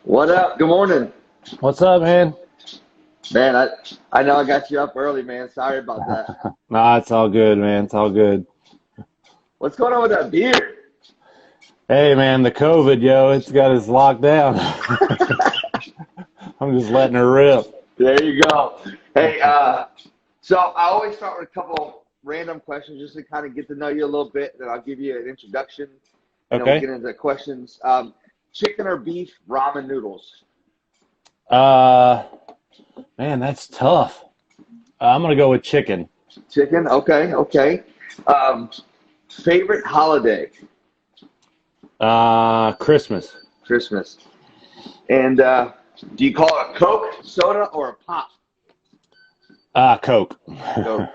What up? Good morning. What's up, man? Man, I know I got you up early, man. Sorry about that. Nah, it's all good, man. It's all good. What's going on with that beard? Hey, man, the COVID, yo, it's got us locked down. I'm just letting her rip. There you go. Hey, so I always start with a couple random questions just to kind of get to know you a little bit. Then I'll give you an introduction, and then we'll Okay. get into the questions. Chicken or beef ramen noodles? Uh, Man, that's tough. I'm gonna go with chicken. Chicken. Okay. Okay. Um, Favorite holiday? Christmas. Christmas. And do you call it a Coke, soda, or a pop? Coke. Coke.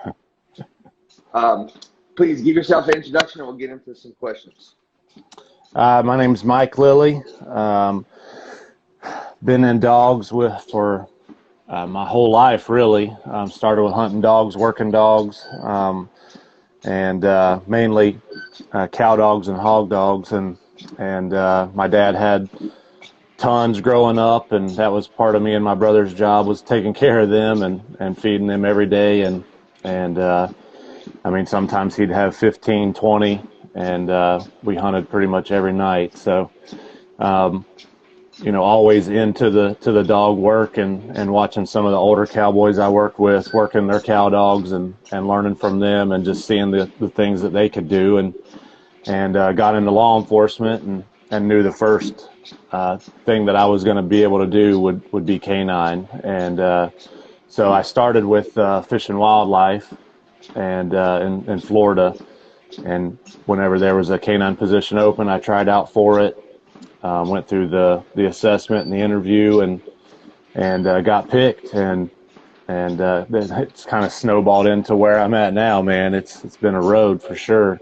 Um, Please give yourself an introduction and we'll get into some questions. My name's Mike Lilley. Been in dogs for my whole life, really. Started with hunting dogs, working dogs, and mainly cow dogs and hog dogs. And my dad had tons growing up, and that was part of me and my brother's job, was taking care of them and feeding them every day. And I mean, sometimes he'd have 15, 20, and we hunted pretty much every night. So, always into the dog work and watching some of the older cowboys I worked with, working their cow dogs and learning from them and just seeing the things that they could do. And got into law enforcement and knew the first thing that I was going to be able to do would be canine. And so I started with Fish and Wildlife and in Florida. And whenever there was a canine position open, I tried out for it. Went through the assessment and the interview and got picked, and it's kind of snowballed into where I'm at now, man. It's been a road for sure.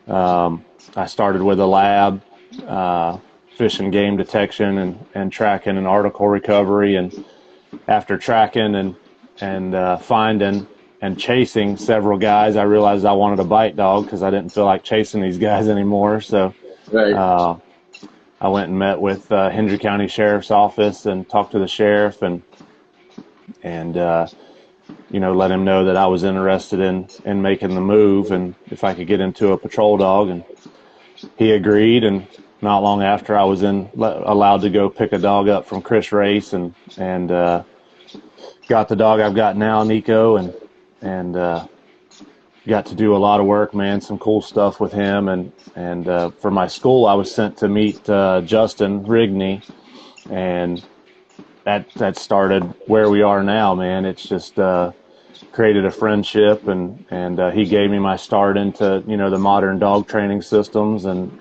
I started with a lab, fish and game detection and tracking and article recovery, and after tracking and finding and chasing several guys, I realized I wanted a bite dog because I didn't feel like chasing these guys anymore. So. Right. I went and met with Hendry County Sheriff's Office and talked to the sheriff and let him know that I was interested in making the move and if I could get into a patrol dog, and he agreed. And not long after, I was allowed to go pick a dog up from Chris Race and got the dog I've got now, Nico, and got to do a lot of work, man, some cool stuff with him. And for my school, I was sent to meet Justin Rigney, and that started where we are now, man. It's just created a friendship, and he gave me my start into, the modern dog training systems. And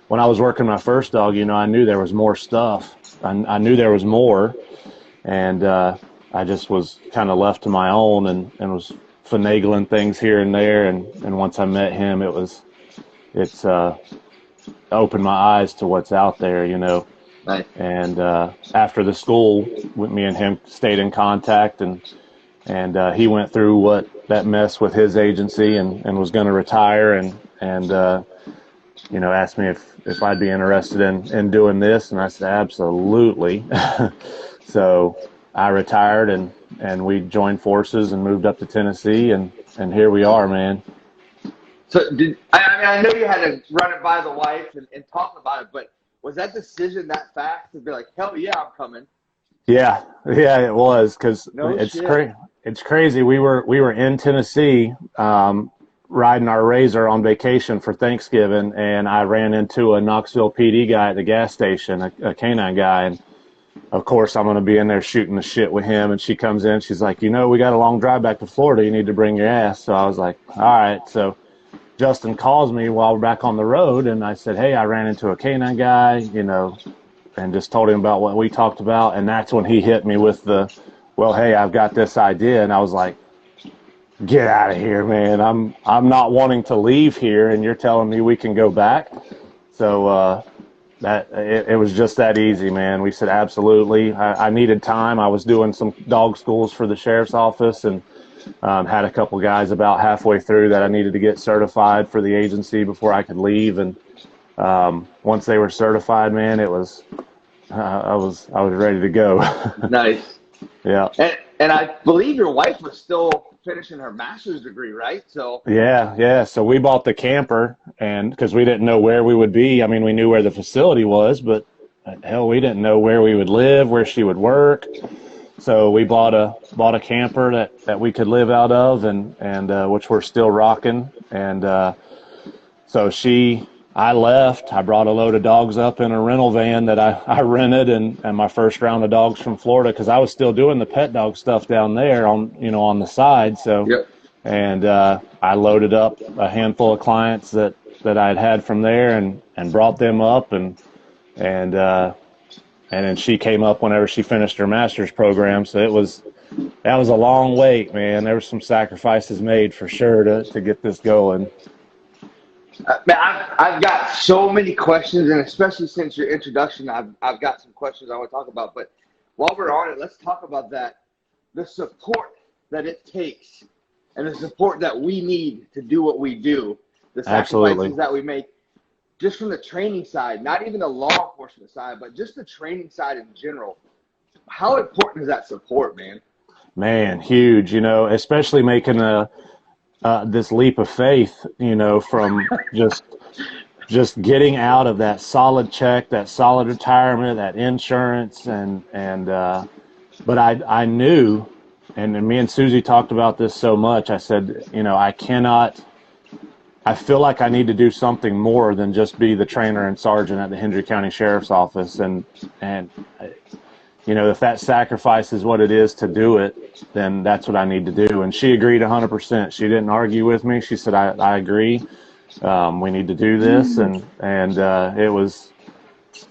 when I was working my first dog, I knew there was more stuff. I knew there was more, and I just was kind of left to my own and was finagling things here and there, and once I met him, it's opened my eyes to what's out there, Nice. And after the school, me and him stayed in contact, and he went through what that mess with his agency and was going to retire, and asked me if I'd be interested in doing this, and I said absolutely. So I retired and we joined forces and moved up to Tennessee, and here we are, man. So I know you had to run it by the wife and talk about it, but was that decision that fast to be like, hell yeah, I'm coming? Yeah, it was, because it's crazy. We were in Tennessee, riding our Razor on vacation for Thanksgiving, and I ran into a Knoxville PD guy at the gas station, a canine guy, and of course, I'm going to be in there shooting the shit with him. And she comes in, she's like, we got a long drive back to Florida. You need to bring your ass. So I was like, all right. So Justin calls me while we're back on the road. And I said, hey, I ran into a canine guy, and just told him about what we talked about. And that's when he hit me with well, hey, I've got this idea. And I was like, get out of here, man. I'm not wanting to leave here. And you're telling me we can go back. So, that it was just that easy, man. We said absolutely. I needed time. I was doing some dog schools for the sheriff's office, and had a couple guys about halfway through that I needed to get certified for the agency before I could leave. And once they were certified, man, it was I was ready to go. Nice. Yeah. And I believe your wife was still finishing her master's degree, right? So Yeah. So we bought the camper, and because we didn't know where we would be. I mean, we knew where the facility was, but hell, we didn't know where we would live, where she would work. So we bought a camper that we could live out of, and which we're still rocking. And so I left. I brought a load of dogs up in a rental van that I rented, and my first round of dogs from Florida, because I was still doing the pet dog stuff down there on the side. So, yep. and I loaded up a handful of clients that I'd had from there, and brought them up, and then she came up whenever she finished her master's program. So that was a long wait, man. There were some sacrifices made for sure to get this going. Man, I've got so many questions, and especially since your introduction, I've got some questions I want to talk about. But while we're on it, let's talk about the support that it takes, and the support that we need to do what we do, the sacrifices Absolutely. that we make, just from the training side, not even the law enforcement side, but just the training side in general. How important is that support, man? Man, huge, especially making this leap of faith, from just getting out of that solid check, that solid retirement, that insurance, but I knew, and me and Susie talked about this so much. I said, I feel like I need to do something more than just be the trainer and sergeant at the Hendry County Sheriff's Office, and if that sacrifice is what it is to do it, then that's what I need to do. And she agreed 100%. She didn't argue with me. She said, I agree. We need to do this. And there was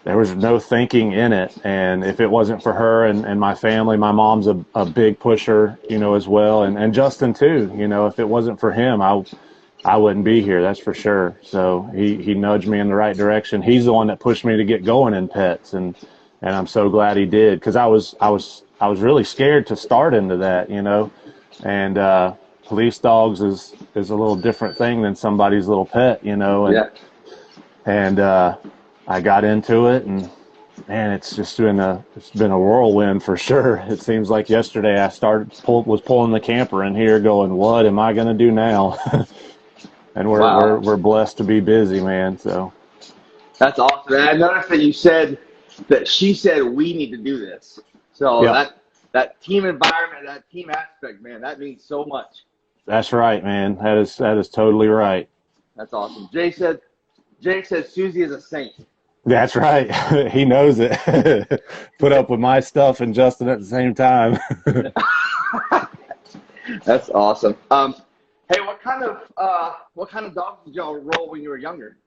no thinking in it. And if it wasn't for her and my family, my mom's a big pusher, as well. And Justin too, if it wasn't for him, I wouldn't be here. That's for sure. So he nudged me in the right direction. He's the one that pushed me to get going in pets. And I'm so glad he did, because I was really scared to start into that, and police dogs is a little different thing than somebody's little pet, and I got into it, and man, it's been a whirlwind for sure. It seems like yesterday I was pulling the camper in here going, what am I going to do now? And we're blessed to be busy, man. So That's awesome. And I noticed that you said that she said we need to do this. So yep. that team environment, that team aspect, man, that means so much. That's right, man. That is totally right. That's awesome. Jake said Susie is a saint. That's right. He knows it. Put up with my stuff and Justin at the same time. That's awesome. Hey, what kind of dogs did y'all roll when you were younger?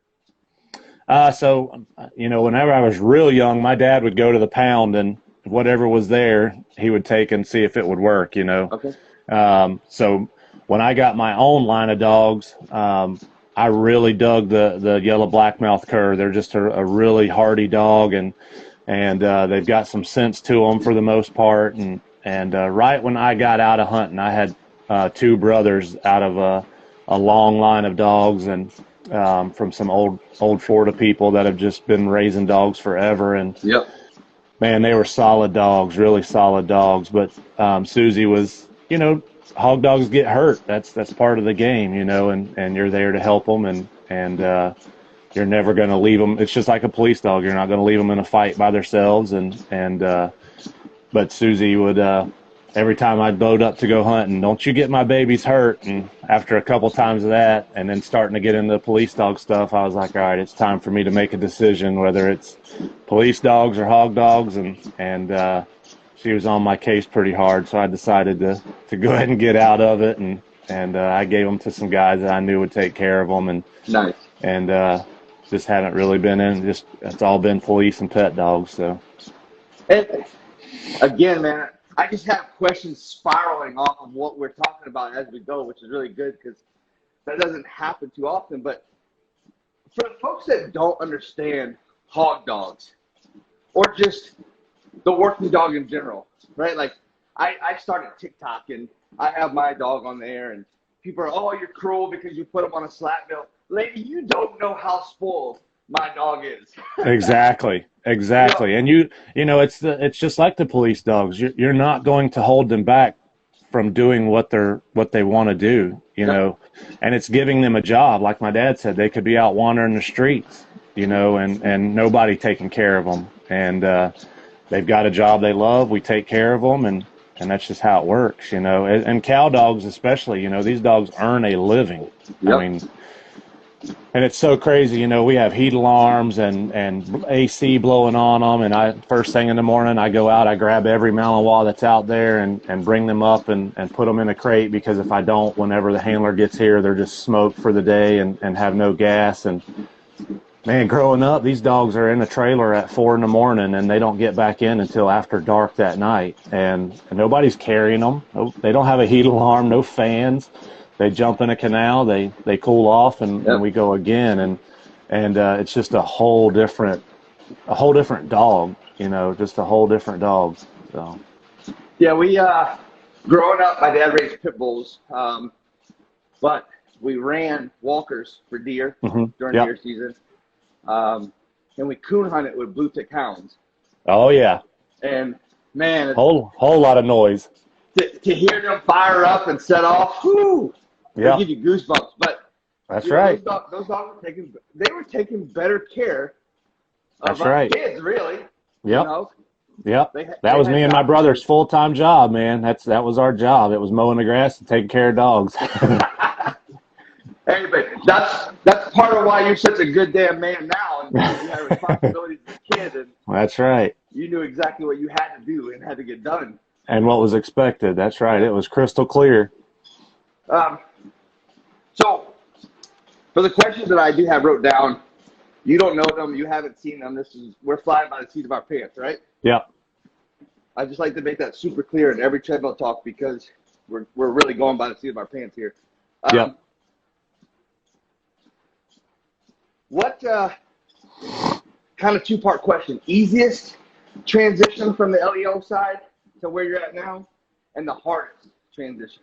So, whenever I was real young, my dad would go to the pound, and whatever was there, he would take and see if it would work, Okay. So when I got my own line of dogs, I really dug the yellow blackmouth cur. They're just a really hardy dog, and they've got some sense to them for the most part. And right when I got out of hunting, I had two brothers out of a long line of dogs, and from some old Florida people that have just been raising dogs forever. And yep. Man, they were solid dogs, really solid dogs. But Susie was, hog dogs get hurt. That's part of the game, and you're there to help them, and you're never going to leave them. It's just like a police dog. You're not going to leave them in a fight by themselves. But Susie would, every time I'd load up to go hunting, don't you get my babies hurt. And after a couple times of that, and then starting to get into police dog stuff, I was like, all right, it's time for me to make a decision, whether it's police dogs or hog dogs. And she was on my case pretty hard, so I decided to go ahead and get out of it. And I gave them to some guys that I knew would take care of them. And nice. And just haven't really been in. It's all been police and pet dogs. So. And again, man, I just have questions spiraling off of what we're talking about as we go, which is really good because that doesn't happen too often. But for the folks that don't understand hog dogs or just the working dog in general, right? Like I started TikTok and I have my dog on there and people are, oh, you're cruel because you put him on a slap mill. Lady, you don't know how spoiled my dog is. Exactly. Exactly. And it's just like the police dogs. You're not going to hold them back from doing what they want to do, and it's giving them a job. Like my dad said, they could be out wandering the streets, and nobody taking care of them. And they've got a job they love. We take care of them, and that's just how it works, And cow dogs especially, these dogs earn a living. Yep. I mean, and it's so crazy, we have heat alarms and AC blowing on them. And first thing in the morning, I go out, I grab every Malinois that's out there and bring them up and put them in a crate, because if I don't, whenever the handler gets here, they're just smoked for the day and have no gas. And man, growing up, these dogs are in a trailer at 4 a.m. and they don't get back in until after dark that night. And nobody's carrying them. They don't have a heat alarm, no fans. They jump in a canal, they cool off, and we go again, and it's just a whole different dog, just a whole different dog. So yeah, we growing up, my dad raised pit bulls, but we ran walkers for deer during deer season, and we coon hunted with blue tick hounds. Oh yeah, and man, whole lot of noise. To hear them fire up and set off, whoo! They give you goosebumps. But that's right. Those dogs were taking better care of our kids, really. Yep. Yep. That was me and my brother's full-time job, man. That was our job. It was mowing the grass and taking care of dogs. Hey, but that's part of why you're such a good damn man now, and you had responsibilities as a kid, and that's right. You knew exactly what you had to do and had to get done. And what was expected. That's right. It was crystal clear. So, for the questions that I do have wrote down, you don't know them, you haven't seen them. We're flying by the seat of our pants, right? Yep. I just like to make that super clear in every treadmill talk, because we're really going by the seat of our pants here. Yep. What kind of two-part question? Easiest transition from the LEO side to where you're at now, and the hardest transition?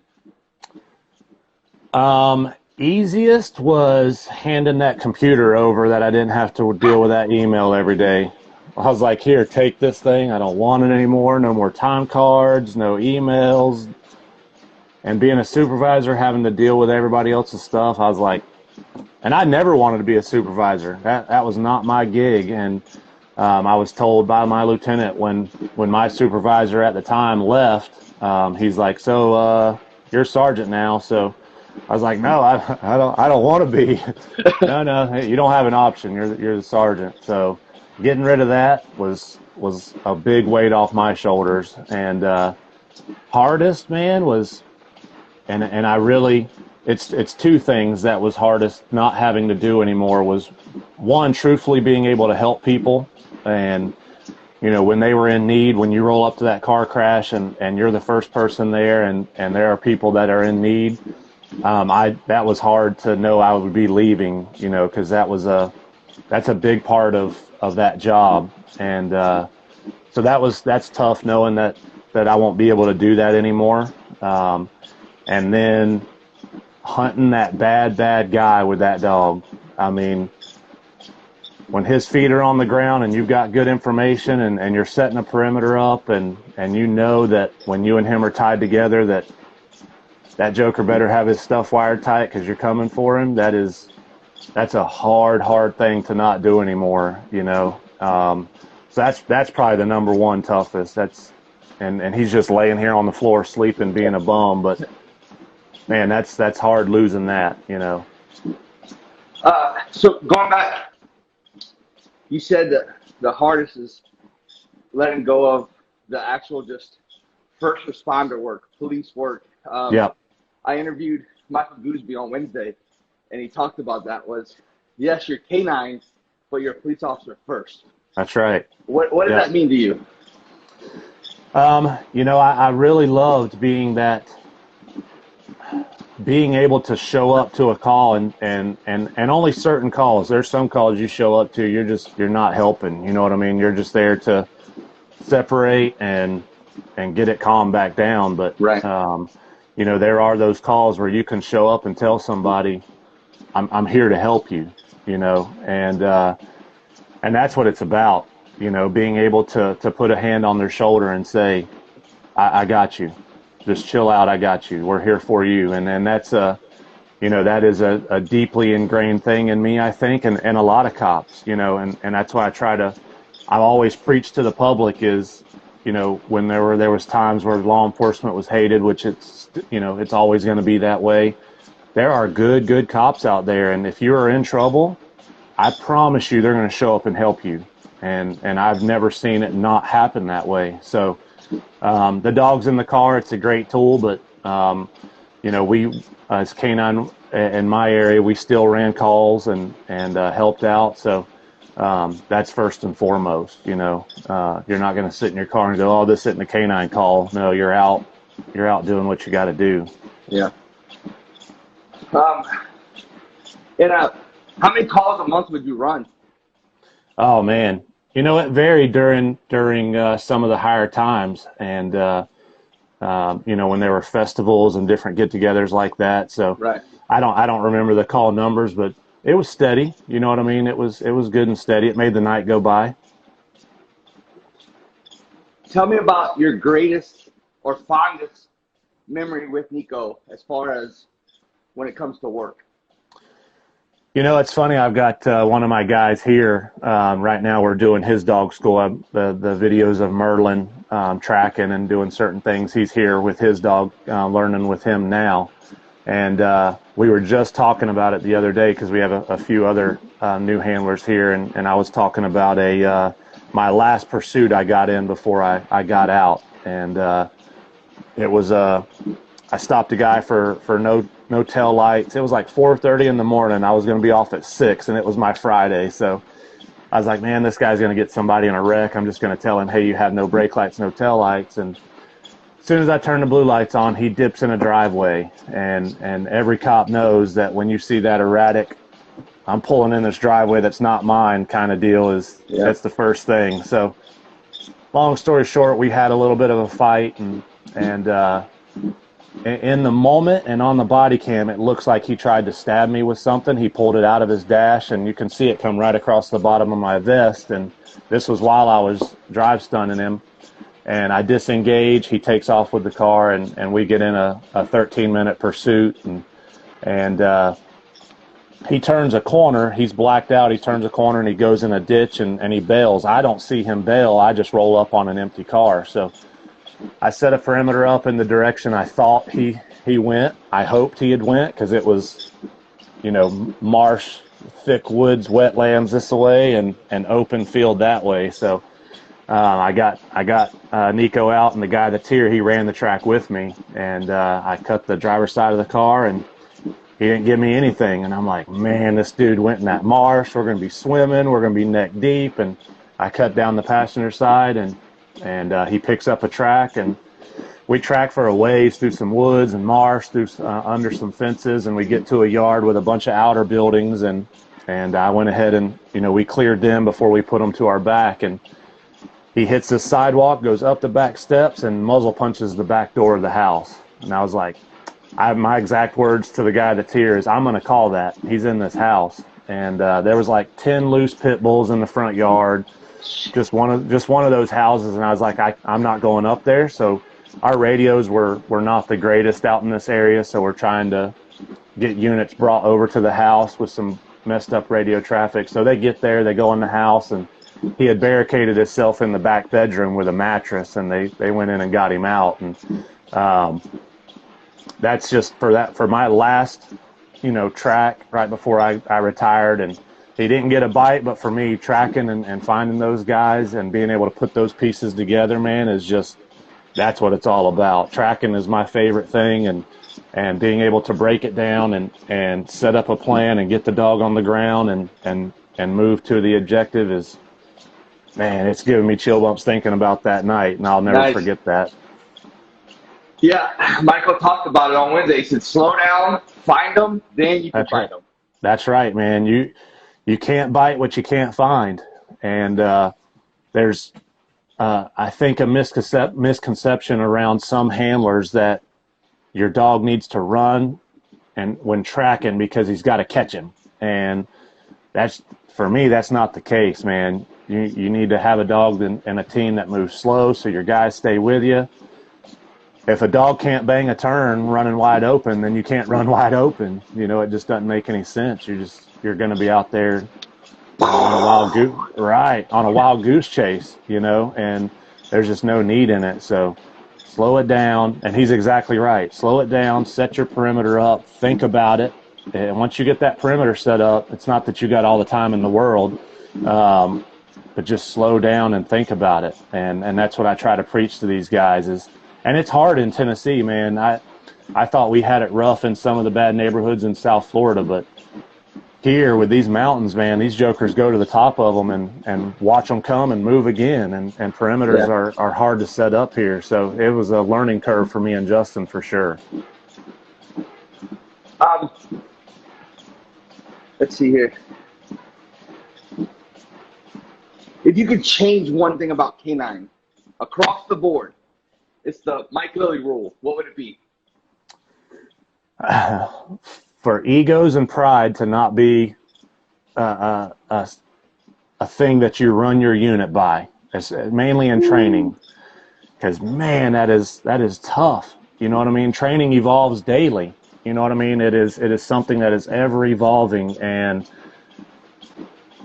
Easiest was handing that computer over that I didn't have to deal with that email every day. I was like, here, take this thing. I don't want it anymore. No more time cards, no emails. And being a supervisor, having to deal with everybody else's stuff, I was like, and I never wanted to be a supervisor. That was not my gig. And I was told by my lieutenant when my supervisor at the time left, he's like, so you're sergeant now. So I was like, no, I don't want to be. No, you don't have an option. You're the sergeant. So getting rid of that was a big weight off my shoulders. And hardest, man, was, and I really, it's two things that was hardest not having to do anymore. Was one, truthfully being able to help people, and when they were in need, when you roll up to that car crash and you're the first person there, and there are people that are in need. That was hard to know I would be leaving, because that's a big part of that job. And so that's tough, knowing that I won't be able to do that anymore. And then hunting that bad guy with that dog. I mean, when his feet are on the ground and you've got good information and you're setting a perimeter up, and that when you and him are tied together, that joker better have his stuff wired tight because you're coming for him. That's a hard thing to not do anymore, So that's probably the number one toughest. And he's just laying here on the floor sleeping, being a bum. But man, that's hard losing that, So going back, you said that the hardest is letting go of the actual just first responder work, police work. Yeah. I interviewed Michael Gooseby on Wednesday, and he talked about that was, yes, you're K9, but you're a police officer first. That's right. What does that mean to you? I really loved being able to show up to a call and only certain calls. There's some calls you show up to, you're not helping. You know what I mean? You're just there to separate and get it calmed back down. But, right. There are those calls where you can show up and tell somebody, I'm here to help you, and And that's what it's about, you know, being able to put a hand on their shoulder and say, I got you. Just chill out. I got you. We're here for you. And that's you know, that is a deeply ingrained thing in me, I think, and a lot of cops, you know, and that's why I always preach to the public is, you know, when there was times where law enforcement was hated, which it's, you know, it's always going to be that way. There are good cops out there. And if you are in trouble, I promise you, they're going to show up and help you. And I've never seen it not happen that way. So, the dog's in the car, it's a great tool, but, you know, we, as canine in my area, we still ran calls and helped out. So, that's first and foremost, you know. You're not going to sit in your car and go, oh, this isn't a canine call. No, you're out doing what you got to do. Yeah. How many calls a month would you run? Oh man, you know, it varied during some of the higher times, and you know, when there were festivals and different get-togethers like that. So right. I don't remember the call numbers, but it was steady. You know what I mean? It was good and steady. It made the night go by. Tell me about your greatest or fondest memory with Nico as far as when it comes to work. You know, it's funny. I've got one of my guys here right now. We're doing his dog school. The videos of Merlin tracking and doing certain things. He's here with his dog, learning with him now. And we were just talking about it the other day because we have a few other new handlers here. And I was talking about my last pursuit I got in before I got out. And it was I stopped a guy for no tail lights. It was like 4:30 in the morning. I was going to be off at 6, and it was my Friday. So I was like, man, this guy's going to get somebody in a wreck. I'm just going to tell him, hey, you have no brake lights, no tail lights. And as soon as I turn the blue lights on, he dips in a driveway. And every cop knows that when you see that erratic, I'm pulling in this driveway that's not mine kind of deal that's the first thing. So long story short, we had a little bit of a fight, and in the moment and on the body cam, it looks like he tried to stab me with something. He pulled it out of his dash, and you can see it come right across the bottom of my vest. And this was while I was drive stunning him. And I disengage. He takes off with the car, and we get in a 13-minute pursuit. And he turns a corner. He's blacked out. He turns a corner, and he goes in a ditch, and he bails. I don't see him bail. I just roll up on an empty car. So I set a perimeter up in the direction I thought he went. I hoped he had went because it was, you know, marsh, thick woods, wetlands this way, and open field that way. So I got Nico out, and the guy that's here, he ran the track with me, and I cut the driver's side of the car, and he didn't give me anything. And I'm like, man, this dude went in that marsh. We're going to be swimming. We're going to be neck deep. And I cut down the passenger side, and he picks up a track, and we track for a ways through some woods and marsh, through under some fences, and we get to a yard with a bunch of outer buildings, and I went ahead and, you know, we cleared them before we put them to our back, and he hits this sidewalk, goes up the back steps, and muzzle punches the back door of the house. And I was like, my exact words to the guy that's here is, I'm going to call that. He's in this house. And there was like 10 loose pit bulls in the front yard. Just one of those houses, and I was like, I'm not going up there. So our radios were not the greatest out in this area, so we're trying to get units brought over to the house with some messed up radio traffic. So they get there, they go in the house, and he had barricaded himself in the back bedroom with a mattress, and they went in and got him out. And that's just for my last, you know, track right before I retired. And he didn't get a bite, but for me, tracking and finding those guys and being able to put those pieces together, man, is just, that's what it's all about. Tracking is my favorite thing, and being able to break it down and set up a plan and get the dog on the ground and move to the objective is, man, it's giving me chill bumps thinking about that night, and I'll never forget that. Yeah, Michael talked about it on Wednesday. He said, slow down, find them, then you can find them. That's right, man. You can't bite what you can't find. And there's, I think, a misconception around some handlers that your dog needs to run and when tracking because he's got to catch him. And for me, that's not the case, man. You need to have a dog and a team that moves slow so your guys stay with you. If a dog can't bang a turn running wide open, then you can't run wide open. You know, it just doesn't make any sense. You're going to be out there, you know, on a wild goose chase, you know, and there's just no need in it. So slow it down. And he's exactly right. Slow it down, set your perimeter up, think about it. And once you get that perimeter set up, it's not that you got all the time in the world, but just slow down and think about it. And that's what I try to preach to these guys is, and it's hard in Tennessee, man. I thought we had it rough in some of the bad neighborhoods in South Florida, but here with these mountains, man, these jokers go to the top of them and watch them come and move again. And perimeters are hard to set up here. So it was a learning curve for me and Justin for sure. Let's see here. If you could change one thing about K9 across the board, it's the Mike Lilley rule. What would it be? For egos and pride to not be a thing that you run your unit by, mainly in training, because man, that is tough. You know what I mean? Training evolves daily. You know what I mean? It is something that is ever evolving, and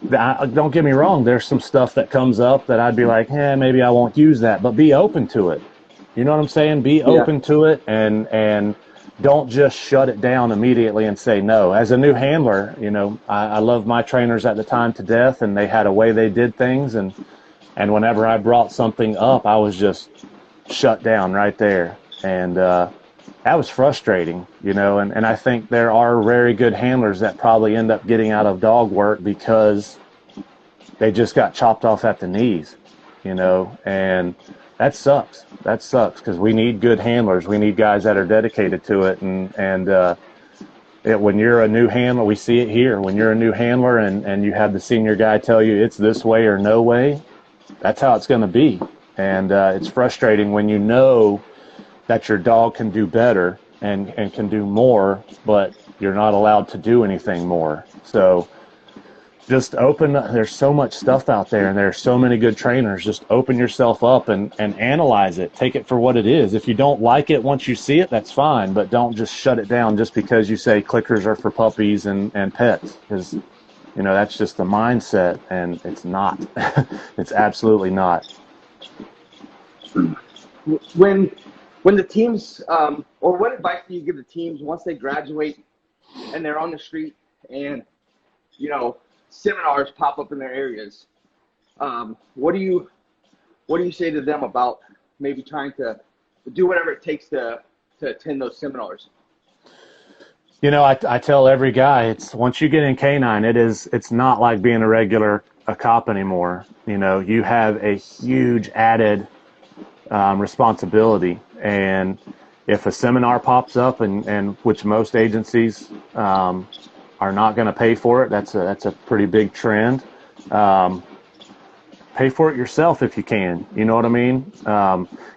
don't get me wrong. There's some stuff that comes up that I'd be like, maybe I won't use that, but be open to it. You know what I'm saying? Be open to it, and don't just shut it down immediately and say no. As a new handler, you know, I loved my trainers at the time to death, and they had a way they did things, and whenever I brought something up, I was just shut down right there, and that was frustrating, you know, and I think there are very good handlers that probably end up getting out of dog work because they just got chopped off at the knees, you know, and that sucks. That sucks because we need good handlers. We need guys that are dedicated to it. And when you're a new handler, we see it here. When you're a new handler and you have the senior guy tell you it's this way or no way, that's how it's going to be. And it's frustrating when you know that your dog can do better and can do more, but you're not allowed to do anything more. So just there's so much stuff out there, and there's so many good trainers. Just open yourself up and analyze it. Take it for what it is. If you don't like it once you see it, that's fine, but don't just shut it down just because you say clickers are for puppies and pets, because, you know, that's just the mindset, and it's not. It's absolutely not. When the teams, or what advice do you give the teams once they graduate and they're on the street and, you know, seminars pop up in their areas? What do you say to them about maybe trying to do whatever it takes to attend those seminars? You know, I tell every guy, it's once you get in K9, it's not like being a cop anymore. You know, you have a huge added responsibility, and if a seminar pops up, and which most agencies are not going to pay for it. That's a pretty big trend. Pay for it yourself if you can. You know what I mean?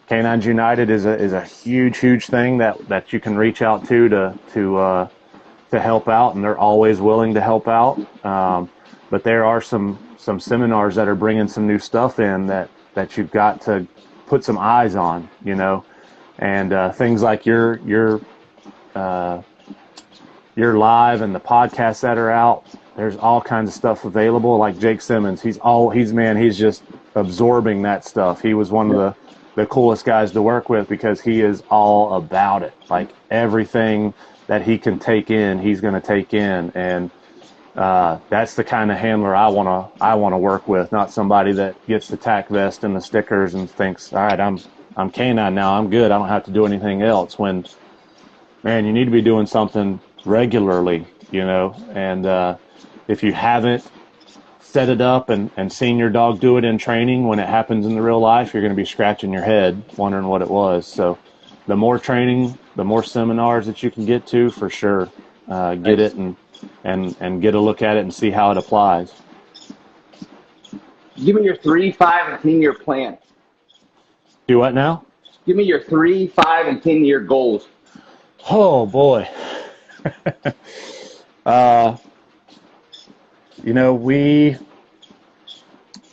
Canines United is a huge thing that you can reach out to help out, and they're always willing to help out. But there are some seminars that are bringing some new stuff in that you've got to put some eyes on. You know, and things like your live and the podcasts that are out, there's all kinds of stuff available. Like Jake Simmons, he's just absorbing that stuff. He was one of the coolest guys to work with because he is all about it. Like everything that he can take in, he's going to take in. And that's the kind of handler I want to work with, not somebody that gets the tack vest and the stickers and thinks, all right, I'm canine now, I'm good, I don't have to do anything else. When, man, you need to be doing something regularly, you know, and if you haven't set it up and seen your dog do it in training, when it happens in the real life, you're going to be scratching your head wondering what it was. So the more training, the more seminars that you can get to, for sure, get it and get a look at it and see how it applies. Give me your 3, 5, and 10-year plan. Do what now? Give me your 3, 5, and 10-year goals. Oh boy.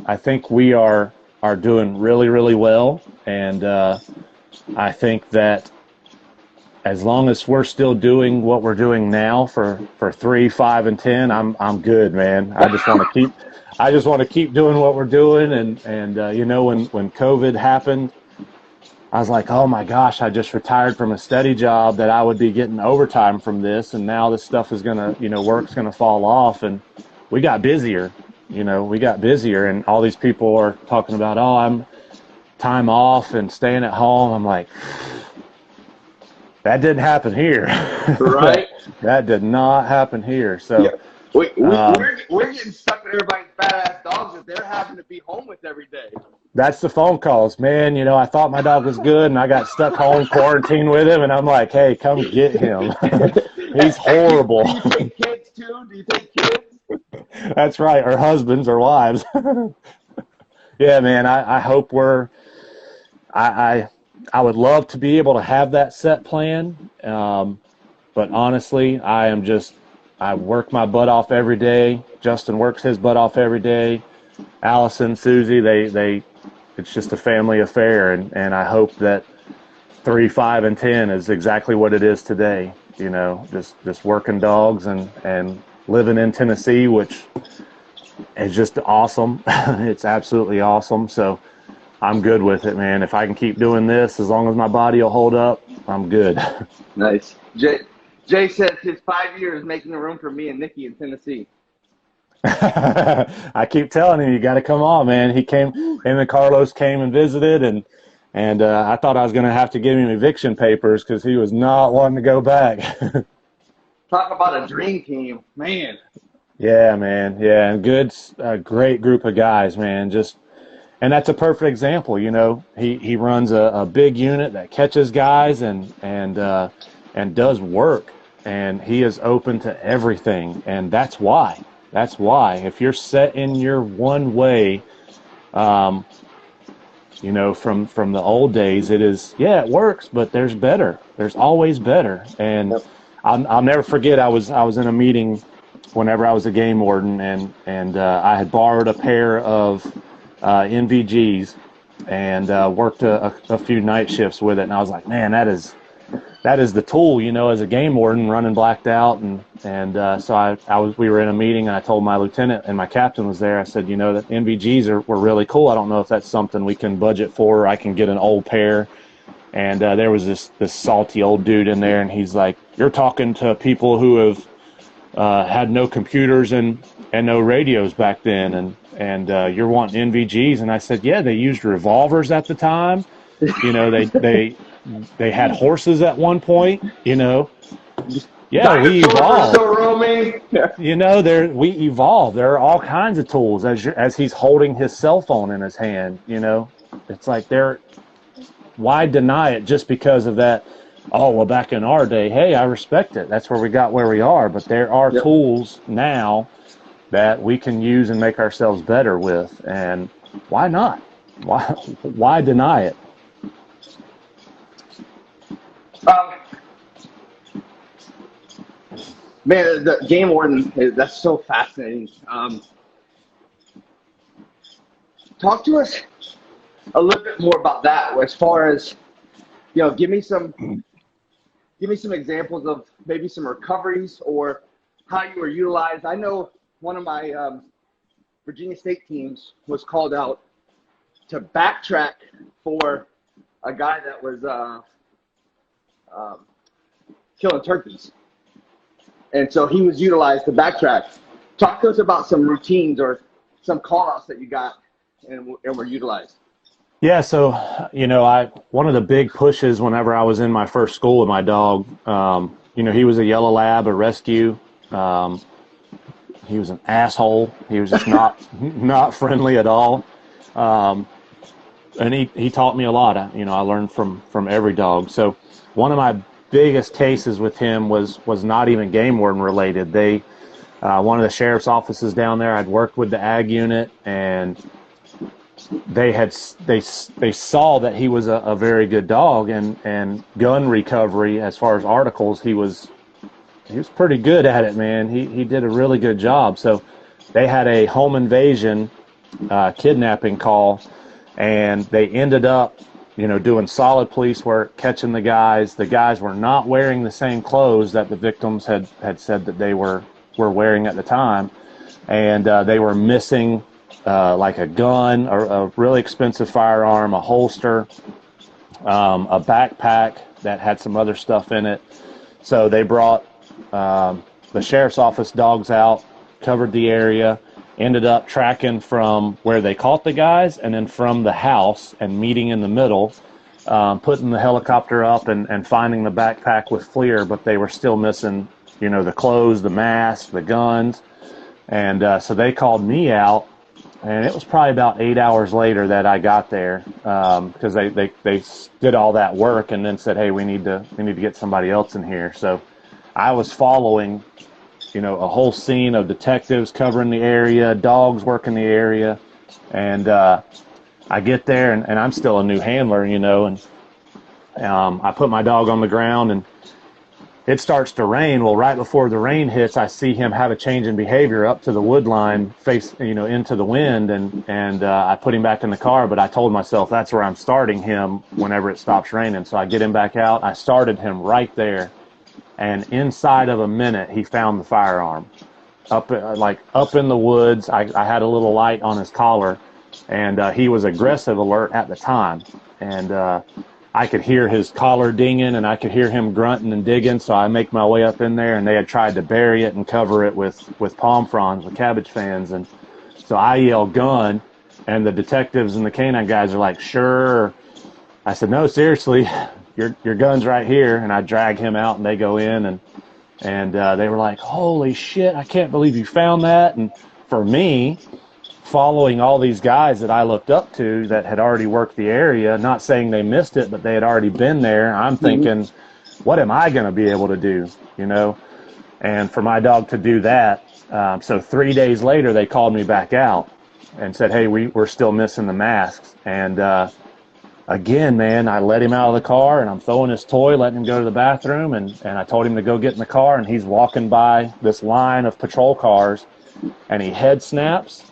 I think we are doing really, really well. And I think that as long as we're still doing what we're doing now for 3, 5, and 10, I'm good, man. I just want to keep doing what we're doing. And when COVID happened, I was like, oh my gosh, I just retired from a steady job that I would be getting overtime from this. And now this stuff is work's going to fall off. And we got busier, and all these people are talking about, oh, I'm time off and staying at home. I'm like, that didn't happen here. Right. That did not happen here. So yeah. We're getting stuck with everybody's badass dogs that they're having to be home with every day. That's the phone calls, man. I thought my dog was good, and I got stuck home quarantined with him, and I'm like, hey, come get him. He's horrible. Do you take kids, too? Do you take kids? That's right, or husbands or wives. Yeah, man, I hope I would love to be able to have that set plan, but honestly, I work my butt off every day. Justin works his butt off every day. Allison, Susie, it's just a family affair, and I hope that 3, 5, and 10 is exactly what it is today. Just working dogs and living in Tennessee, which is just awesome. It's absolutely awesome. So I'm good with it, man. If I can keep doing this, as long as my body will hold up, I'm good. Nice. Jay says his 5 years making the room for me and Nikki in Tennessee. I keep telling him, you got to come on, man. Him and Carlos came and visited, and I thought I was going to have to give him eviction papers because he was not wanting to go back. Talk about a dream team, man. Yeah, man. Yeah, and great group of guys, man. And that's a perfect example. He runs a big unit that catches guys and does work, and he is open to everything, and that's why. If you're set in your one way, from the old days, it works, but there's better. There's always better. And Yep. I'll never forget, I was in a meeting whenever I was a game warden, and I had borrowed a pair of NVGs and worked a few night shifts with it, and I was like, man, that is the tool, as a game warden, running blacked out, and so we were in a meeting, and I told my lieutenant, and my captain was there. I said, that NVGs were really cool. I don't know if that's something we can budget for, or I can get an old pair. And there was this salty old dude in there, and he's like, you're talking to people who have had no computers and no radios back then, and you're wanting NVGs. And I said, yeah, they used revolvers at the time. They had horses at one point, Yeah, we evolved. So roaming. We evolved. There are all kinds of tools as he's holding his cell phone in his hand, It's like why deny it just because of that? Oh, well, back in our day, hey, I respect it. That's where we got where we are. But there are tools now that we can use and make ourselves better with. And why not? Why deny it? Man, the game warden, that's so fascinating. Talk to us a little bit more about that, as far as, give me some examples of maybe some recoveries or how you were utilized. I know one of my Virginia State teams was called out to backtrack for a guy that was killing turkeys. And so he was utilized to backtrack. Talk to us about some routines or some call-outs that you got and were utilized. Yeah, so, one of the big pushes whenever I was in my first school with my dog, he was a yellow lab, a rescue. He was an asshole. He was just not friendly at all. And he taught me a lot. I learned from every dog. So one of my biggest cases with him was not even game warden related. One of the sheriff's offices down there, I'd worked with the ag unit, and they saw that he was a very good dog, and gun recovery, as far as articles, he was pretty good at it, man. He did a really good job. So they had a home invasion kidnapping call, and they ended up, doing solid police work, catching the guys. The guys were not wearing the same clothes that the victims had said that they were wearing at the time, and they were missing like a gun, or a really expensive firearm, a holster, a backpack that had some other stuff in it. So they brought the sheriff's office dogs out, covered the area, ended up tracking from where they caught the guys, and then from the house and meeting in the middle, putting the helicopter up and finding the backpack with FLIR, but they were still missing, the clothes, the mask, the guns. And so they called me out, and it was probably about 8 hours later that I got there, because they did all that work and then said, hey, we need to get somebody else in here. So I was following, a whole scene of detectives covering the area, dogs working the area. And I get there, and I'm still a new handler, and I put my dog on the ground, and it starts to rain. Well, right before the rain hits, I see him have a change in behavior up to the wood line, face, into the wind, and I put him back in the car, but I told myself that's where I'm starting him whenever it stops raining. So I get him back out. I started him right there, and inside of a minute, he found the firearm up in the woods. I had a little light on his collar, and he was aggressive alert at the time, and I could hear his collar dinging, and I could hear him grunting and digging. So I make my way up in there, and they had tried to bury it and cover it with palm fronds, with cabbage fans. And so I yell gun, and the detectives and the canine guys are like, sure. I said, no, seriously, your gun's right here. And I drag him out, and they go in, and they were like, holy shit, I can't believe you found that. And for me, following all these guys that I looked up to that had already worked the area, not saying they missed it, but they had already been there, I'm thinking, what am I going to be able to do, And for my dog to do that, so 3 days later, they called me back out and said, hey, we're still missing the masks. And again, man, I let him out of the car, and I'm throwing his toy, letting him go to the bathroom, and I told him to go get in the car, and he's walking by this line of patrol cars, and he head snaps.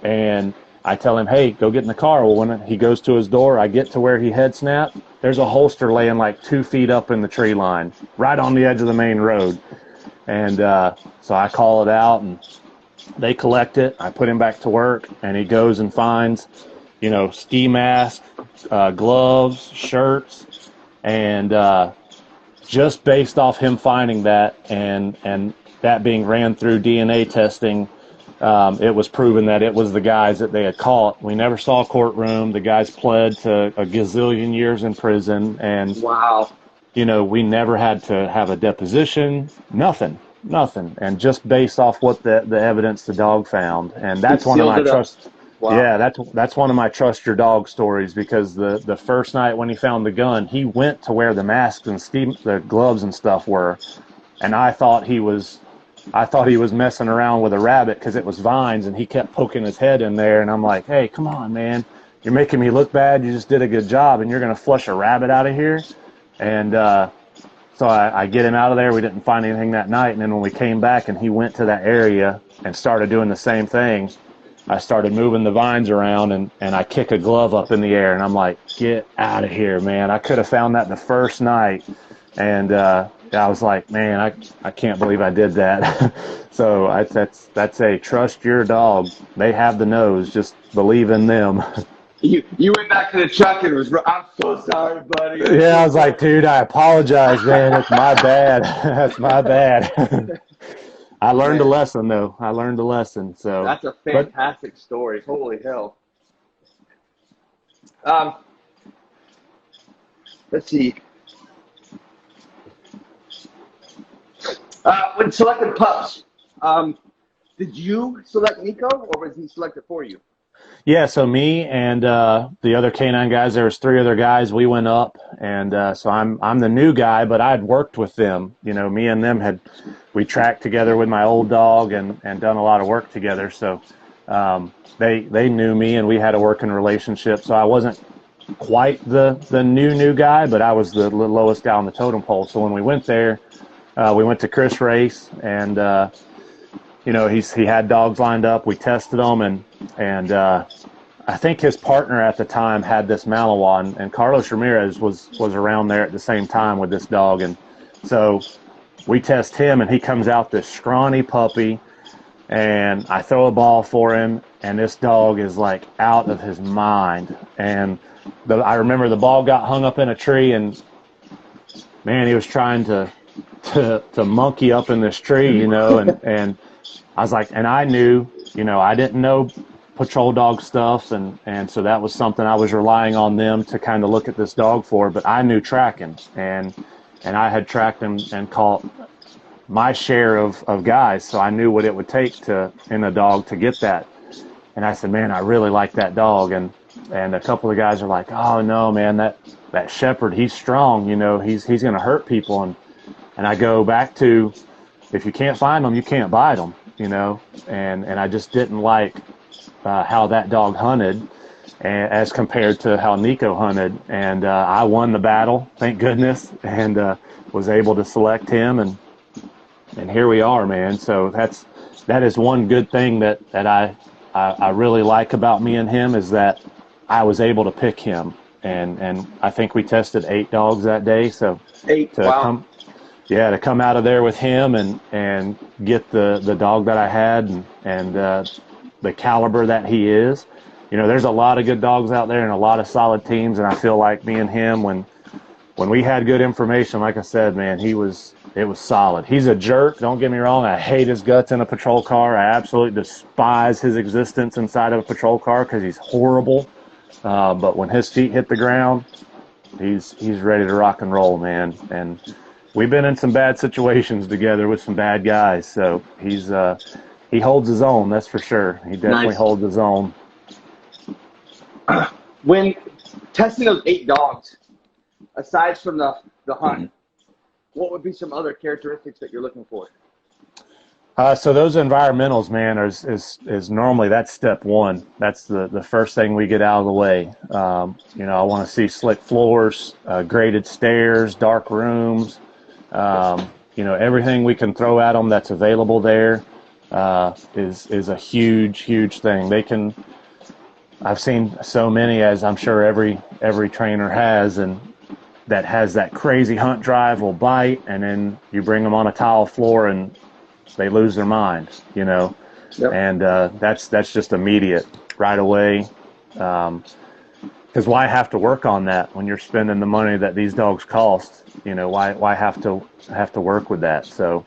And I tell him, hey, go get in the car. Well, when he goes to his door, I get to where he head snapped. There's a holster laying like 2 feet up in the tree line, right on the edge of the main road. And so I call it out, and they collect it. I put him back to work, and he goes and finds, ski mask, gloves, shirts. And just based off him finding that and that being ran through DNA testing, it was proven that it was the guys that they had caught. We never saw a courtroom. The guys pled to a gazillion years in prison. And, wow, we never had to have a deposition, nothing. And just based off what the evidence the dog found. And that's one of my trust. Wow. Yeah, that's one of my trust your dog stories, because the first night when he found the gun, he went to where the masks and the gloves and stuff were. And I thought he was messing around with a rabbit because it was vines, and he kept poking his head in there. And I'm like, hey, come on, man. You're making me look bad. You just did a good job, and you're going to flush a rabbit out of here? And so I get him out of there. We didn't find anything that night. And then when we came back and he went to that area and started doing the same thing, I started moving the vines around, and I kick a glove up in the air. And I'm like, get out of here, man. I could have found that the first night. And I was like, man, I can't believe I did that. So that's a trust your dog. They have the nose. Just believe in them. You went back to the truck and I'm so sorry, buddy. Yeah, I was like, dude, I apologize, man. It's my bad. That's my bad. I learned a lesson, though. So that's a fantastic story. Holy hell. Let's see. When selecting pups, did you select Nico, or was he selected for you? Yeah, so me and the other canine guys, there was 3 other guys. We went up, and so I'm the new guy, but I'd worked with them. Me and them we tracked together with my old dog and done a lot of work together. So they knew me, and we had a working relationship. So I wasn't quite the new guy, but I was the lowest guy on the totem pole. So when we went there, we went to Chris Race, and he had dogs lined up. We tested them, and I think his partner at the time had this Malinois, and Carlos Ramirez was around there at the same time with this dog. And so we test him, and he comes out this scrawny puppy, and I throw a ball for him, and this dog is like out of his mind. And I remember the ball got hung up in a tree, and man, he was trying to monkey up in this tree, and I was like, and I knew, I didn't know patrol dog stuff, and so that was something I was relying on them to kind of look at this dog for, but I knew tracking, and I had tracked him and caught my share of guys, so I knew what it would take in a dog to get that. And I said, man, I really like that dog, and a couple of guys are like, oh no, man, that shepherd, he's strong, he's going to hurt people, and I go back to, if you can't find them, you can't bite them, and I just didn't like how that dog hunted as compared to how Nico hunted. And I won the battle, thank goodness, and was able to select him, and here we are, man. So that is one good thing that I really like about me and him, is that I was able to pick him, and I think we tested 8 dogs that day. So 8, wow. To come out of there with him and get the dog that I had and the caliber that he is. There's a lot of good dogs out there and a lot of solid teams, and I feel like me and him, when we had good information, like I said, man, it was solid. He's a jerk, don't get me wrong. I hate his guts in a patrol car. I absolutely despise his existence inside of a patrol car because he's horrible. But when his feet hit the ground, he's ready to rock and roll, man. And we've been in some bad situations together with some bad guys, so he holds his own, that's for sure. He definitely holds his own. When testing those 8 dogs, aside from the hunt, what would be some other characteristics that you're looking for? So those environmentals, man, is normally, that's step one. That's the first thing we get out of the way. I want to see slick floors, graded stairs, dark rooms, everything we can throw at them that's available there is a huge thing. I've seen so many, as I'm sure every trainer has, and that has that crazy hunt drive will bite, and then you bring them on a tile floor and they lose their mind, Yep. And that's just immediate right away. Because why have to work on that when you're spending the money that these dogs cost? Why have to work with that? So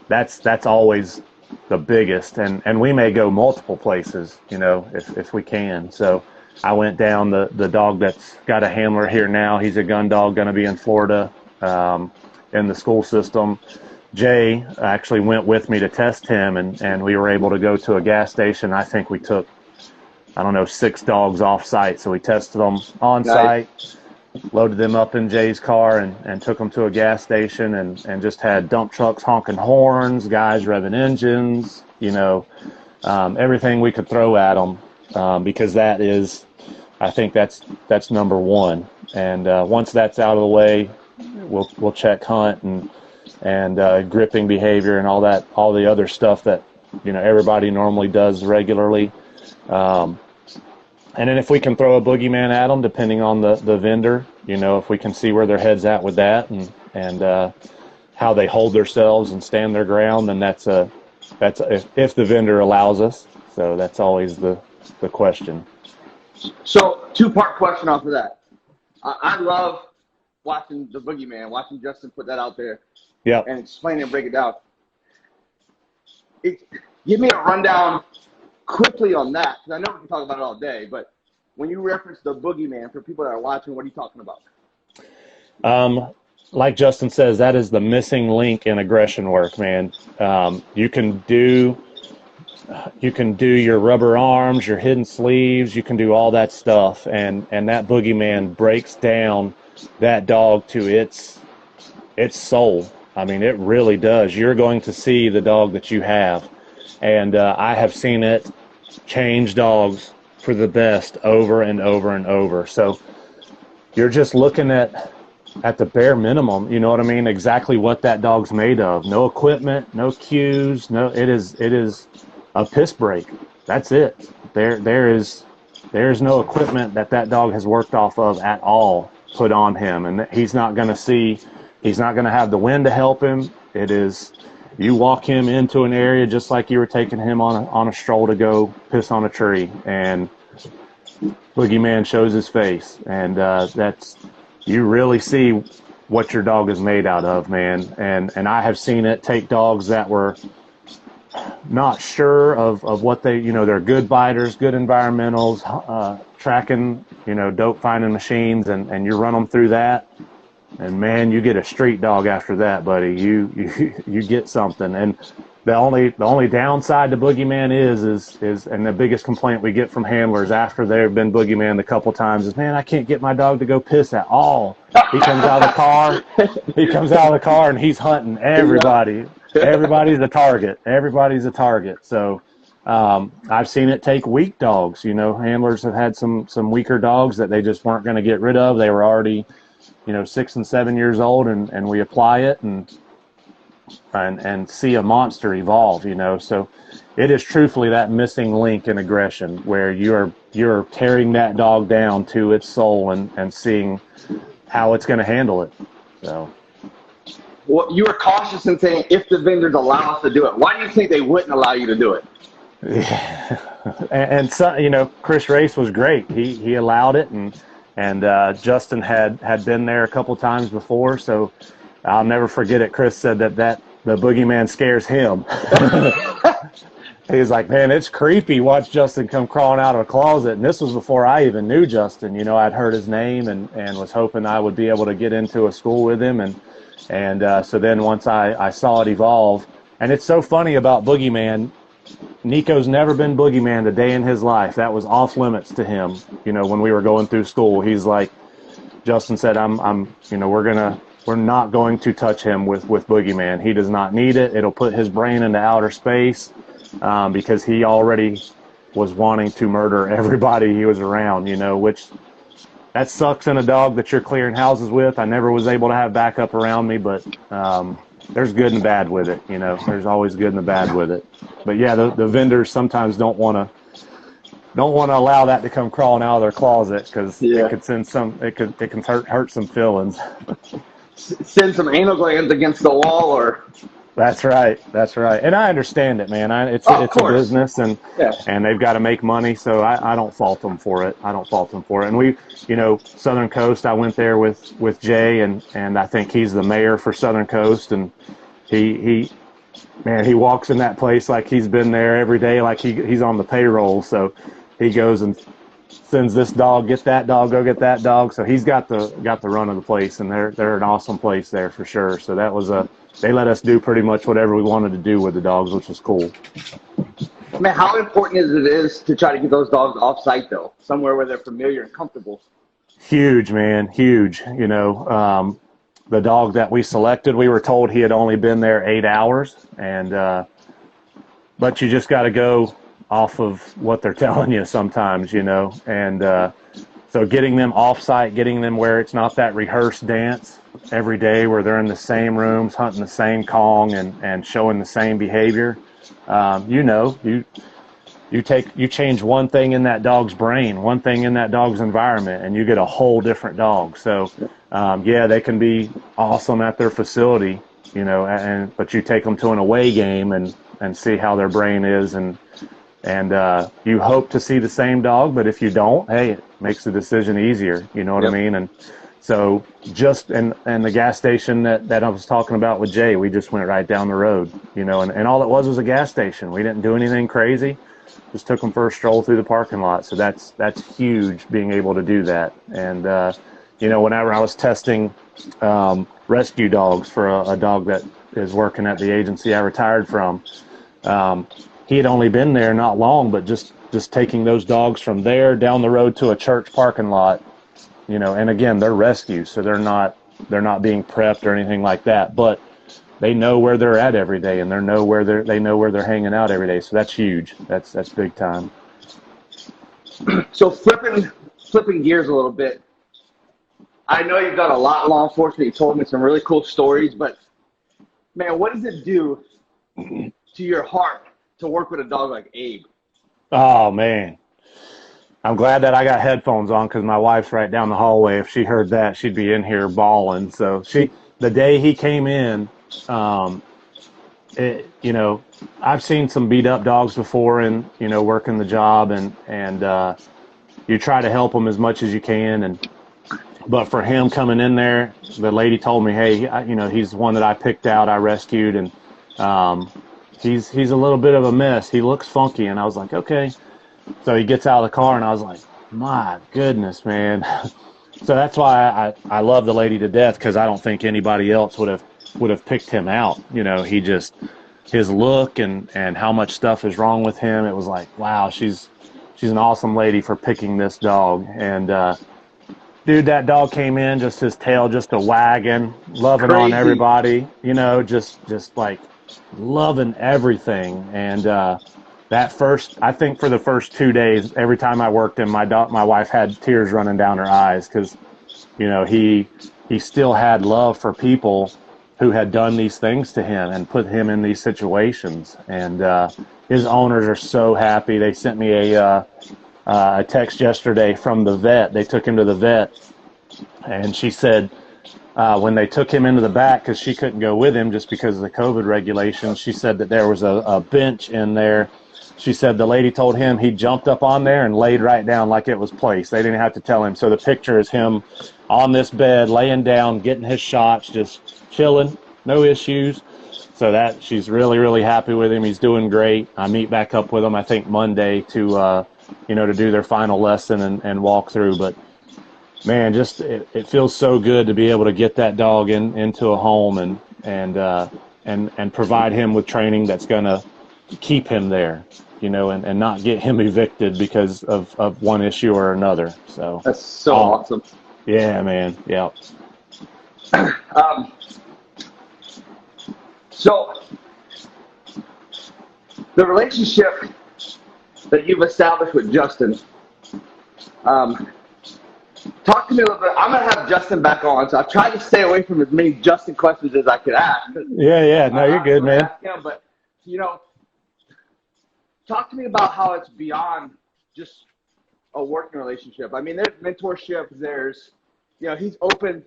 that's always the biggest, and we may go multiple places, if we can. So I went down the dog that's got a handler here now. He's a gun dog, going to be in Florida in the school system. Jay actually went with me to test him, and we were able to go to a gas station. I think we took, 6 dogs off site. So we tested them on site, loaded them up in Jay's car, and took them to a gas station, and just had dump trucks honking horns, guys revving engines, everything we could throw at them, because that is, I think that's number one. And once that's out of the way, we'll check hunt and gripping behavior and all the other stuff that everybody normally does regularly. And then if we can throw a boogeyman at them, depending on the vendor, if we can see where their head's at with that and how they hold themselves and stand their ground, then that's if the vendor allows us. So that's always the question. So 2-part question off of that. I love watching the boogeyman, watching Justin put that out there. Yeah. And explain and break it down. Give me a rundown quickly on that, because I know we can talk about it all day, but when you reference the boogeyman, for people that are watching, what are you talking about? Like Justin says, that is the missing link in aggression work, man. You can do your rubber arms, your hidden sleeves, you can do all that stuff, and that boogeyman breaks down that dog to its soul. I mean, it really does. You're going to see the dog that you have. And I have seen it change dogs for the best over and over and over. So you're just looking at at the bare minimum, you know what I mean? Exactly what that dog's made of. No equipment, no cues, it is a piss break. That's it. There's no equipment that dog has worked off of at all put on him, and he's not going to have the wind to help him. It is, you walk him into an area just like you were taking him on a stroll to go piss on a tree, and Boogeyman shows his face, and you really see what your dog is made out of, man. And I have seen it take dogs that were not sure of what they're good biters, good environmentals, tracking, dope finding machines, and you run them through that. And man, you get a street dog after that, buddy. You get something. And the only downside to Boogeyman is and the biggest complaint we get from handlers after they've been Boogeyman a couple times is, man, I can't get my dog to go piss at all. He comes out of the car and he's hunting everybody. Everybody's a target. Everybody's a target. So I've seen it take weak dogs. Handlers have had some weaker dogs that they just weren't going to get rid of. They were already 6 and 7 years old, and we apply it and see a monster evolve, So it is truthfully that missing link in aggression where you're tearing that dog down to its soul and seeing how it's going to handle it. So. Well, you were cautious in saying if the vendors allow us to do it. Why do you think they wouldn't allow you to do it? Yeah. And so, Chris Race was great. He allowed it, and Justin had been there a couple times before, so I'll never forget it. Chris said that the Boogeyman scares him. He was like, man, it's creepy. Watch Justin come crawling out of a closet. And this was before I even knew Justin. I'd heard his name and was hoping I would be able to get into a school with him. And so then once I saw it evolve, and it's so funny about Boogeyman, Nico's never been Boogeyman a day in his life. That was off limits to him. When we were going through school, he's like, Justin said, we're not going to touch him with Boogeyman. He does not need it. It'll put his brain into outer space, because he already was wanting to murder everybody he was around, which that sucks in a dog that you're clearing houses with. I never was able to have backup around me, but there's good and bad with it. There's always good and the bad with it. But yeah, the vendors sometimes don't want to allow that to come crawling out of their closet because it could it can hurt some feelings. Send some anal glands against the wall, or. That's right. And I understand it, man. It's a business, and they've got to make money, so I don't fault them for it. And we, Southern Coast, I went there with Jay, and I think he's the mayor for Southern Coast, and he walks in that place like he's been there every day, like he's on the payroll. So he goes and sends this dog, get that dog, go get that dog. So he's got the run of the place, and they're an awesome place there for sure. So that was they let us do pretty much whatever we wanted to do with the dogs, which was cool. Man, how important is to try to get those dogs off site though, somewhere where they're familiar and comfortable? Huge, man, huge. The dog that we selected, we were told he had only been there 8 hours, and but you just got to go off of what they're telling you sometimes, and so getting them off site, getting them where it's not that rehearsed dance every day where they're in the same rooms, hunting the same Kong and showing the same behavior. You change one thing in that dog's brain, one thing in that dog's environment, and you get a whole different dog. So, they can be awesome at their facility, but you take them to an away game and see how their brain is, and you hope to see the same dog, but if you don't, hey, it makes the decision easier. You know what I mean? And so and the gas station that I was talking about with Jay, we just went right down the road, and all it was a gas station. We didn't do anything crazy. Just took them for a stroll through the parking lot. So that's huge, being able to do that. And, whenever I was testing rescue dogs for a dog that is working at the agency I retired from, he had only been there not long, but just taking those dogs from there down the road to a church parking lot, and again, they're rescues, so they're not being prepped or anything like that, but they know where they're at every day, and they know where they're hanging out every day. So that's huge. That's big time. So flipping gears a little bit, I know you've done a lot in law enforcement. You told me some really cool stories, but man, what does it do to your heart to work with a dog like Abe? Oh, man. I'm glad that I got headphones on because my wife's right down the hallway. If she heard that, she'd be in here bawling. So the day he came in, you know, I've seen some beat up dogs before and, you know, working the job and you try to help them as much as you can. But for him coming in there, the lady told me, hey, you know, he's one that I picked out, I rescued, and he's a little bit of a mess. He looks funky. And I was like, okay. So he gets out of the car and I was like, my goodness, man. So that's why I love the lady to death, because I don't think anybody else would have picked him out. You know, he just, his look and how much stuff is wrong with him. It was like, wow, she's an awesome lady for picking this dog. And, dude, that dog came in, just his tail, just a wagging, loving on everybody, you know, just like loving everything. And, I think for the first 2 days, every time I worked him, my wife had tears running down her eyes because, you know, he still had love for people who had done these things to him and put him in these situations. And his owners are so happy. They sent me a text yesterday from the vet. They took him to the vet, and she said when they took him into the back, because she couldn't go with him just because of the COVID regulations, she said that there was a bench in there. She said the lady told him he jumped up on there and laid right down like it was placed. They didn't have to tell him. So the picture is him on this bed, laying down, getting his shots, just chilling, no issues. So that she's really, really happy with him. He's doing great. I meet back up with him, I think, Monday to, you know, to do their final lesson and walk through. But, man, just it feels so good to be able to get that dog into a home and provide him with training that's going to keep him there, you know, and not get him evicted because of one issue or another. So that's so awesome. Yeah, man. Yeah. So the relationship that you've established with Justin, talk to me a little bit. I'm going to have Justin back on, so I've tried to stay away from as many Justin questions as I could ask. Yeah. No, you're good, man. Him, but, you know, talk to me about how it's beyond just a working relationship. I mean, there's mentorship. There's, you know, he's opened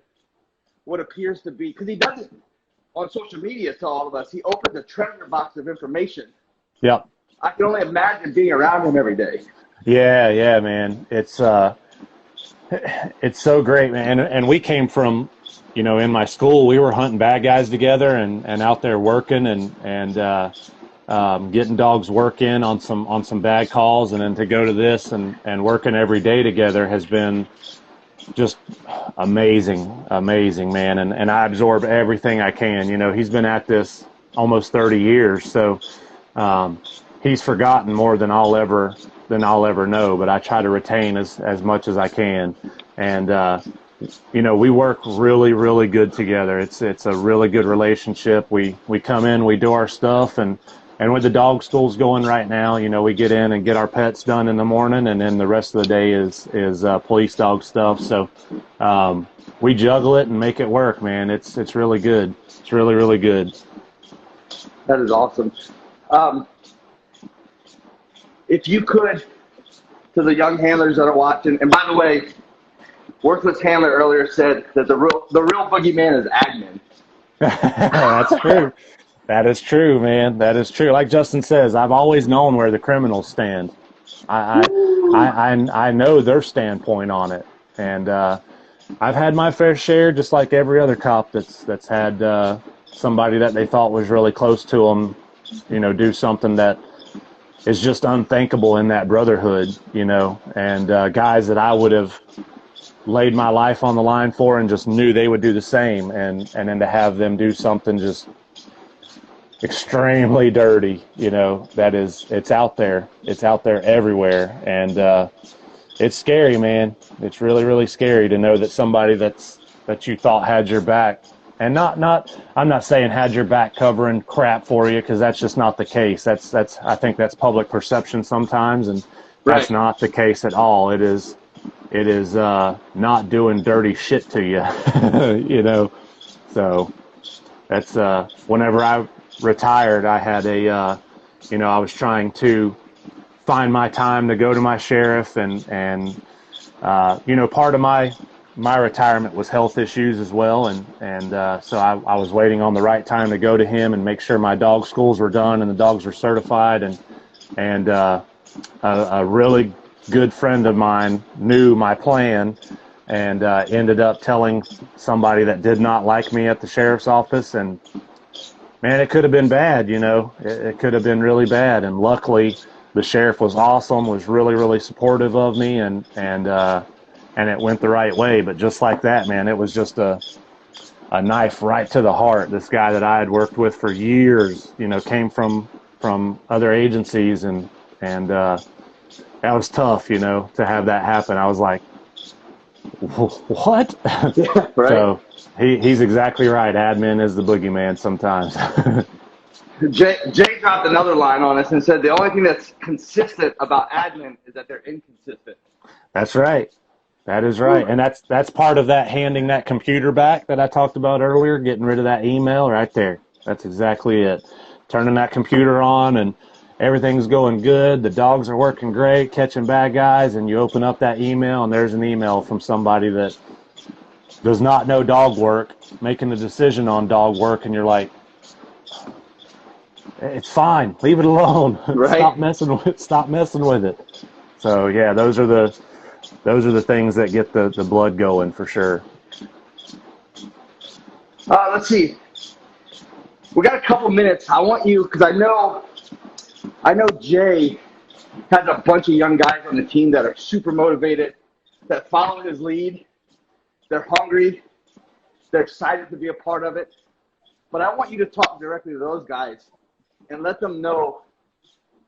what appears to be, because he does it on social media to all of us. He opens a treasure box of information. Yep. I can only imagine being around him every day. Yeah, man. It's so great, man. And we came from, you know, in my school, we were hunting bad guys together and out there working and getting dogs work in on some bad calls, and then to go to this and working every day together has been just amazing, man. And I absorb everything I can. You know, he's been at this almost 30 years, so he's forgotten more than I'll ever know, but I try to retain as much as I can. And you know, we work really, really good together. It's a really good relationship. We come in, we do our stuff, and with the dog schools going right now, you know, we get in and get our pets done in the morning, and then the rest of the day is police dog stuff. So we juggle it and make it work, man. It's really good. It's really, really good. That is awesome. If you could, to the young handlers that are watching, and by the way, Worthless Handler earlier said that the real boogeyman is admin. That's true. That is true, man. That is true. Like Justin says, I've always known where the criminals stand. I know their standpoint on it, and I've had my fair share, just like every other cop that's had somebody that they thought was really close to them, you know, do something that is just unthinkable in that brotherhood, you know, and guys that I would have laid my life on the line for and just knew they would do the same, and then to have them do something just extremely dirty, you know, it's out there everywhere, and it's scary, man. It's really, really scary to know that somebody that you thought had your back, and I'm not saying had your back covering crap for you, because that's just not the case. I think that's public perception sometimes, and that's not the case at all. It is it is not doing dirty shit to you, you know. So that's whenever I retired, I had a, you know, I was trying to find my time to go to my sheriff, and you know, part of my retirement was health issues as well, and so I was waiting on the right time to go to him and make sure my dog schools were done and the dogs were certified, and a really good friend of mine knew my plan and ended up telling somebody that did not like me at the sheriff's office, and man, it could have been bad, you know. It could have been really bad, and luckily the sheriff was awesome, was really, really supportive of me, and it went the right way. But just like that, man, it was just a knife right to the heart. This guy that I had worked with for years, you know, came from other agencies, and that was tough, you know, to have that happen. I was like, what? Yeah, right. So he's exactly right. Admin is the boogeyman sometimes. Jay dropped another line on us and said the only thing that's consistent about admin is that they're inconsistent. That's right. That is right. And that's part of that handing that computer back that I talked about earlier, getting rid of that email right there. That's exactly it. Turning that computer on and everything's going good. The dogs are working great, catching bad guys, and you open up that email and there's an email from somebody that does not know dog work, making a decision on dog work, and you're like, it's fine. Leave it alone. Right. Stop messing with it. So yeah, those are the things that get the blood going for sure. Let's see. We got a couple minutes. I want you, because I know Jay has a bunch of young guys on the team that are super motivated, that follow his lead. They're hungry. They're excited to be a part of it. But I want you to talk directly to those guys and let them know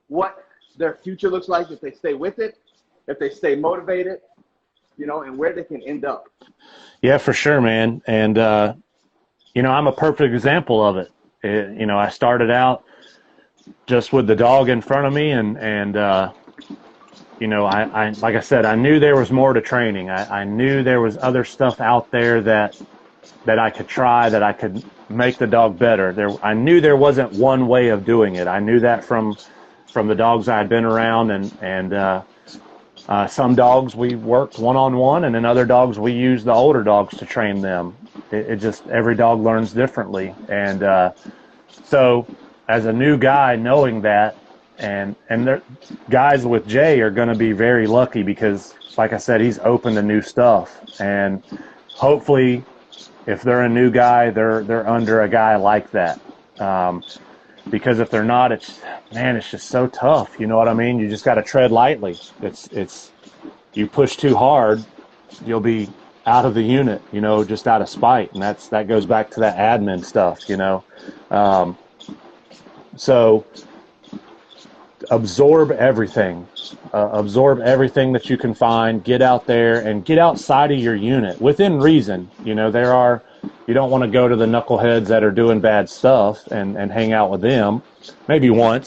what their future looks like if they stay with it, if they stay motivated, you know, and where they can end up. Yeah, for sure, man. And, you know, I'm a perfect example of it. You know, I started out just with the dog in front of me, and you know, I like I said, I knew there was more to training. I knew there was other stuff out there that I could try, that I could make the dog better. I knew there wasn't one way of doing it. I knew that from the dogs I had been around, and some dogs we worked one-on-one, and then other dogs we used the older dogs to train them. It just, every dog learns differently. And so as a new guy, knowing that, and guys with Jay are going to be very lucky because, like I said, he's open to new stuff. And hopefully, if they're a new guy, they're under a guy like that. Because if they're not, it's just so tough. You know what I mean? You just got to tread lightly. It's you push too hard, you'll be out of the unit, you know, just out of spite. And that goes back to that admin stuff, you know. So absorb everything that you can find. Get out there and get outside of your unit within reason. You know, you don't want to go to the knuckleheads that are doing bad stuff and hang out with them. Maybe one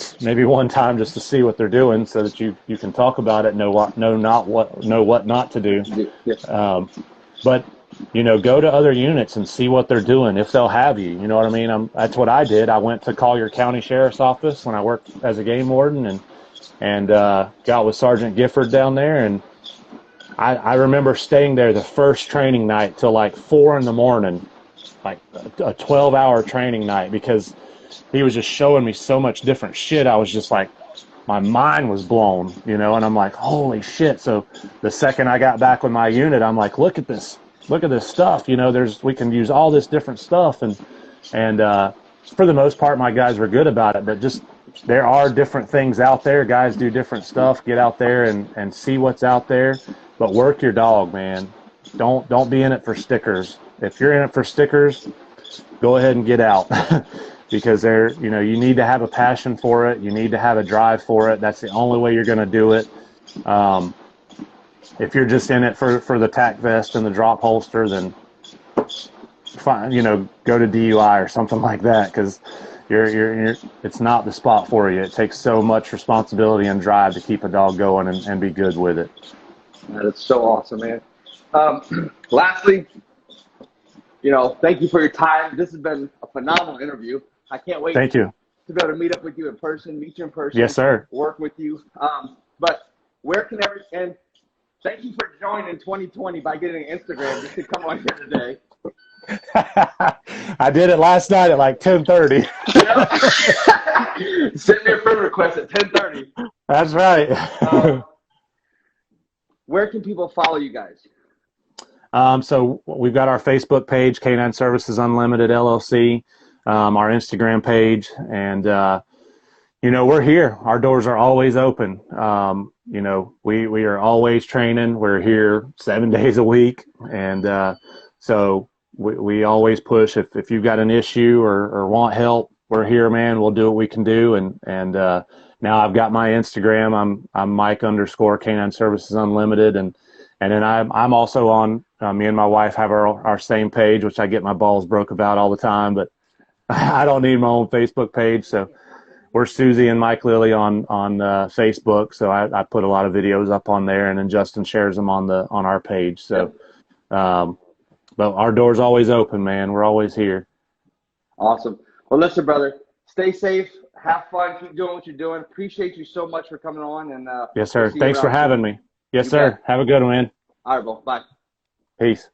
time just to see what they're doing, so that you can talk about it, know what not to do. Yeah. But you know, go to other units and see what they're doing, if they'll have you. You know what I mean? That's what I did. I went to Collier County Sheriff's Office when I worked as a game warden, and got with Sergeant Gifford down there. And I remember staying there the first training night till like 4 a.m, like a 12-hour training night, because he was just showing me so much different shit. I was just like, my mind was blown, you know, and I'm like, holy shit. So the second I got back with my unit, I'm like, look at this stuff, you know, we can use all this different stuff. And for the most part, my guys were good about it, but just, there are different things out there. Guys do different stuff. Get out there and see what's out there, but work your dog, man. Don't be in it for stickers. If you're in it for stickers, go ahead and get out. Because you need to have a passion for it. You need to have a drive for it. That's the only way you're going to do it. If you're just in it for the tack vest and the drop holster, then fine, go to DUI or something like that, because it's not the spot for you. It takes so much responsibility and drive to keep a dog going and be good with it. That is so awesome, man. Lastly, thank you for your time. This has been a phenomenal interview. I can't wait Thank you. to be able to meet up with you in person, meet you in person. Yes, sir. Work with you. But where can and thank you for joining 2020 by getting an Instagram just to come on here today. I did it last night at like 10:30. Send me a friend request at 10:30. That's right. Where can people follow you guys? So we've got our Facebook page, Canine Services Unlimited LLC, our Instagram page, and we're here. Our doors are always open. We are always training. We're here 7 days a week, and so we always push. If you've got an issue or want help, we're here, man. We'll do what we can do. And now I've got my Instagram. I'm Mike_Canine Services Unlimited, and then I'm also on. Me and my wife have our same page, which I get my balls broke about all the time, but I don't need my own Facebook page. So we're Susie and Mike Lilley on Facebook. So I put a lot of videos up on there, and then Justin shares them on our page. So, but our door's always open, man. We're always here. Awesome. Well, listen, brother, stay safe, have fun, keep doing what you're doing. Appreciate you so much for coming on. And yes, sir. Thanks for having me. Yes, sir. Have a good one, man. All right, bro. Bye. Peace.